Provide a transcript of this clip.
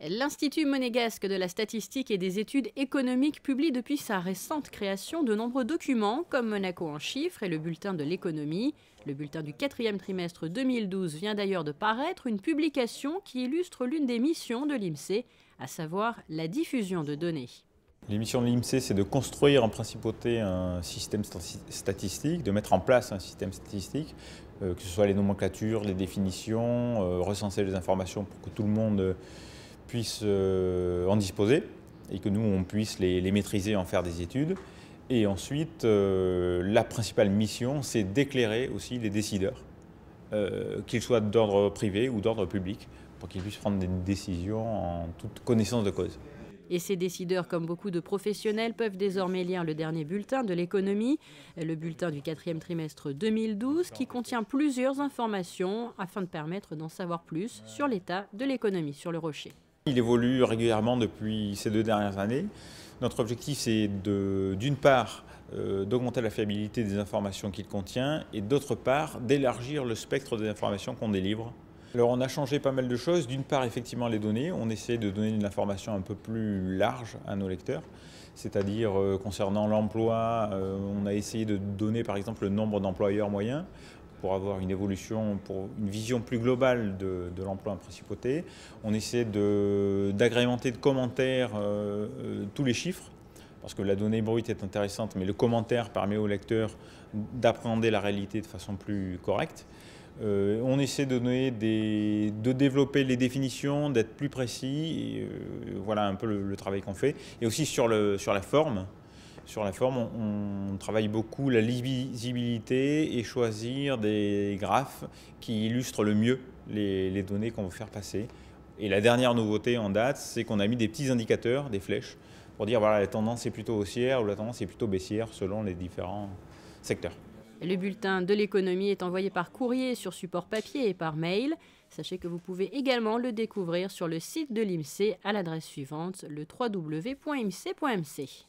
L'Institut monégasque de la statistique et des études économiques publie depuis sa récente création de nombreux documents comme Monaco en chiffres et le bulletin de l'économie. Le bulletin du 4e trimestre 2012 vient d'ailleurs de paraître, une publication qui illustre l'une des missions de l'INSEE, à savoir la diffusion de données. Les missions de l'INSEE, c'est de construire en principauté un système statistique, de mettre en place un système statistique, que ce soit les nomenclatures, les définitions, recenser les informations pour que tout le monde puisse en disposer et que nous, on puisse les maîtriser, en faire des études. Et ensuite, la principale mission, c'est d'éclairer aussi les décideurs, qu'ils soient d'ordre privé ou d'ordre public, pour qu'ils puissent prendre des décisions en toute connaissance de cause. Et ces décideurs, comme beaucoup de professionnels, peuvent désormais lire le dernier bulletin de l'économie, le bulletin du 4e trimestre 2012, qui contient plusieurs informations afin de permettre d'en savoir plus sur l'état de l'économie sur le Rocher. Il évolue régulièrement depuis ces 2 dernières années. Notre objectif, c'est d'une part d'augmenter la fiabilité des informations qu'il contient et d'autre part d'élargir le spectre des informations qu'on délivre. Alors on a changé pas mal de choses. D'une part, effectivement, les données. On essaie de donner une information un peu plus large à nos lecteurs. C'est-à-dire concernant l'emploi, on a essayé de donner par exemple le nombre d'employeurs moyens pour avoir une évolution, pour une vision plus globale de l'emploi en principauté. On essaie d'agrémenter de commentaires tous les chiffres, parce que la donnée brute est intéressante, mais le commentaire permet au lecteur d'appréhender la réalité de façon plus correcte. On essaie de développer les définitions, d'être plus précis, et voilà un peu le travail qu'on fait. Et aussi sur la forme. Sur la forme, on travaille beaucoup la lisibilité et choisir des graphes qui illustrent le mieux les données qu'on veut faire passer. Et la dernière nouveauté en date, c'est qu'on a mis des petits indicateurs, des flèches, pour dire voilà, la tendance est plutôt haussière ou la tendance est plutôt baissière selon les différents secteurs. Le bulletin de l'économie est envoyé par courrier sur support papier et par mail. Sachez que vous pouvez également le découvrir sur le site de l'INSEE à l'adresse suivante, le www.imse.mc.